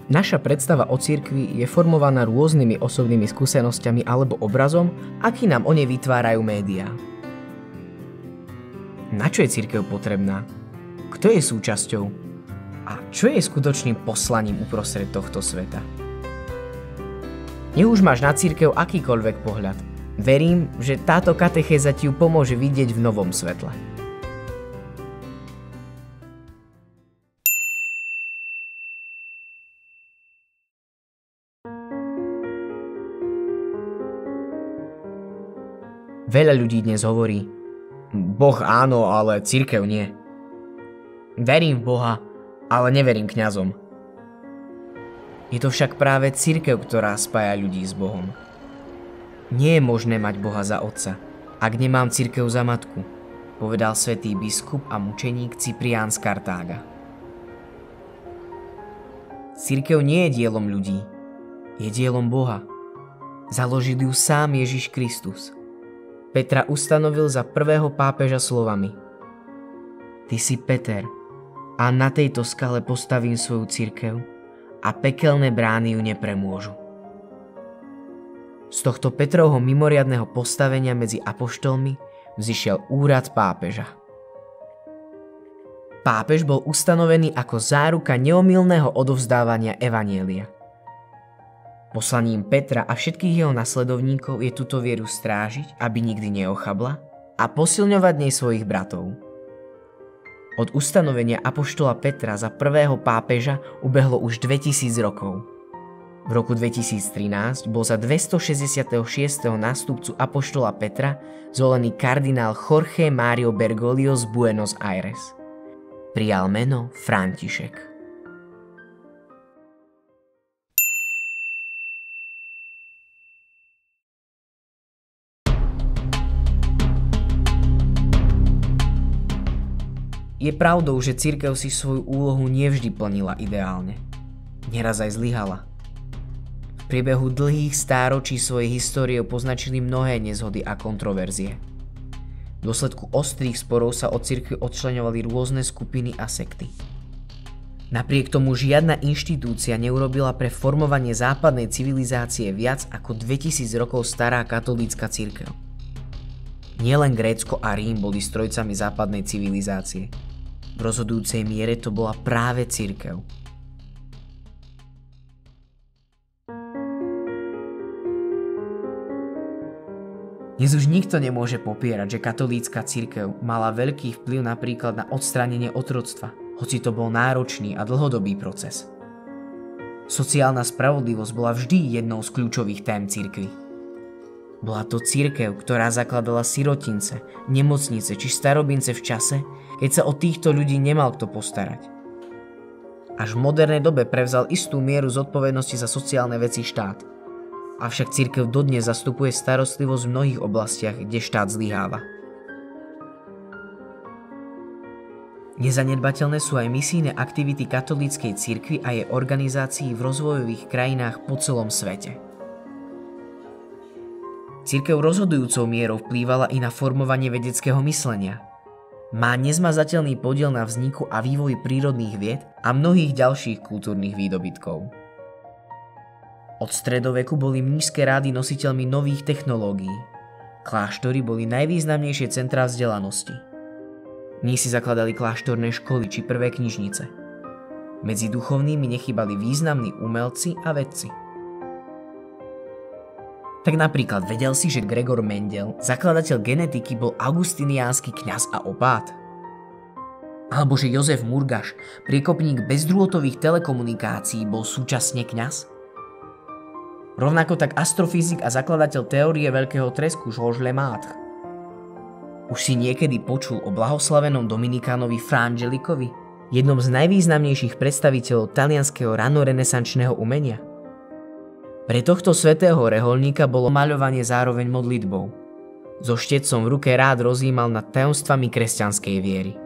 Naša predstava o cirkvi je formovaná rôznymi osobnými skúsenosťami alebo obrazom, aký nám o nej vytvárajú médiá. Na čo je cirkev potrebná? Kto je súčasťou? A čo je skutočným poslaním uprostred tohto sveta? Nech už máš na cirkev akýkoľvek pohľad. Verím, že táto katechéza ti ju pomôže vidieť v novom svetle. Veľa ľudí dnes hovorí: Boh áno, ale cirkev nie. Verím v Boha, ale neverím kňazom. Je to však práve cirkev, ktorá spája ľudí s Bohom. Nie je možné mať Boha za otca, ak nemám cirkev za matku, povedal svätý biskup a mučeník Cyprián z Kartága. Cirkev nie je dielom ľudí, je dielom Boha. Založil ju sám Ježiš Kristus. Petra ustanovil za prvého pápeža slovami: Ty si Peter, a na tejto skale postavím svoju cirkev a pekelné brány ju nepremôžu. Z tohto Petrovho mimoriadneho postavenia medzi apoštolmi vzišiel úrad pápeža. Pápež bol ustanovený ako záruka neomylného odovzdávania evanjelia. Poslaním Petra a všetkých jeho nasledovníkov je túto vieru strážiť, aby nikdy neochabla, a posilňovať nej svojich bratov. Od ustanovenia apoštola Petra za prvého pápeža ubehlo už 2000 rokov. V roku 2013 bol za 266. nástupcu apoštola Petra zvolený kardinál Jorge Mario Bergoglio z Buenos Aires. Prijal meno František. Je pravdou, že cirkev si svoju úlohu nevždy plnila ideálne. Neraz aj zlyhala. V priebehu dlhých stáročí svojej histórie poznačili mnohé nezhody a kontroverzie. V dôsledku ostrých sporov sa od cirkvi odčleňovali rôzne skupiny a sekty. Napriek tomu žiadna inštitúcia neurobila pre formovanie západnej civilizácie viac ako 2000 rokov stará katolícka cirkev. Nielen Grécko a Rím boli strojcami západnej civilizácie. V rozhodujúcej miere to bola práve cirkev. Dnes už nikto nemôže popierať, že katolícka cirkev mala veľký vplyv napríklad na odstránenie otroctva, hoci to bol náročný a dlhodobý proces. Sociálna spravodlivosť bola vždy jednou z kľúčových tém cirkvi. Bola to cirkev, ktorá zakladala sirotince, nemocnice či starobince v čase, keď sa o týchto ľudí nemal kto postarať. Až v modernej dobe prevzal istú mieru zodpovednosti za sociálne veci štát. Avšak cirkev dodnes zastupuje starostlivosť v mnohých oblastiach, kde štát zlyháva. Nezanedbateľné sú aj misijné aktivity katolíckej cirkvi a jej organizácií v rozvojových krajinách po celom svete. Cirkev rozhodujúcou mierou vplývala i na formovanie vedeckého myslenia. Má nezmazateľný podiel na vzniku a vývoji prírodných vied a mnohých ďalších kultúrnych výdobytkov. Od stredoveku boli mníšske rády nositeľmi nových technológií. Kláštory boli najvýznamnejšie centrá vzdelanosti. Mnísi zakladali kláštorné školy či prvé knižnice. Medzi duchovnými nechýbali významní umelci a vedci. Tak napríklad vedel si, že Gregor Mendel, zakladateľ genetiky, bol augustiniánsky kňaz a opát? Alebo že Jozef Murgaš, priekopník bezdrôtových telekomunikácií, bol súčasne kňaz? Rovnako tak astrofyzik a zakladateľ teórie veľkého tresku Georges Lemaitre. Už si niekedy počul o blahoslavenom Dominikánovi Fra Angelikovi, jednom z najvýznamnejších predstaviteľov talianskeho ranorenesančného umenia? Pre tohto svätého reholníka bolo maľovanie zároveň modlitbou. So štecom v ruke rád rozjímal nad tajomstvami kresťanskej viery.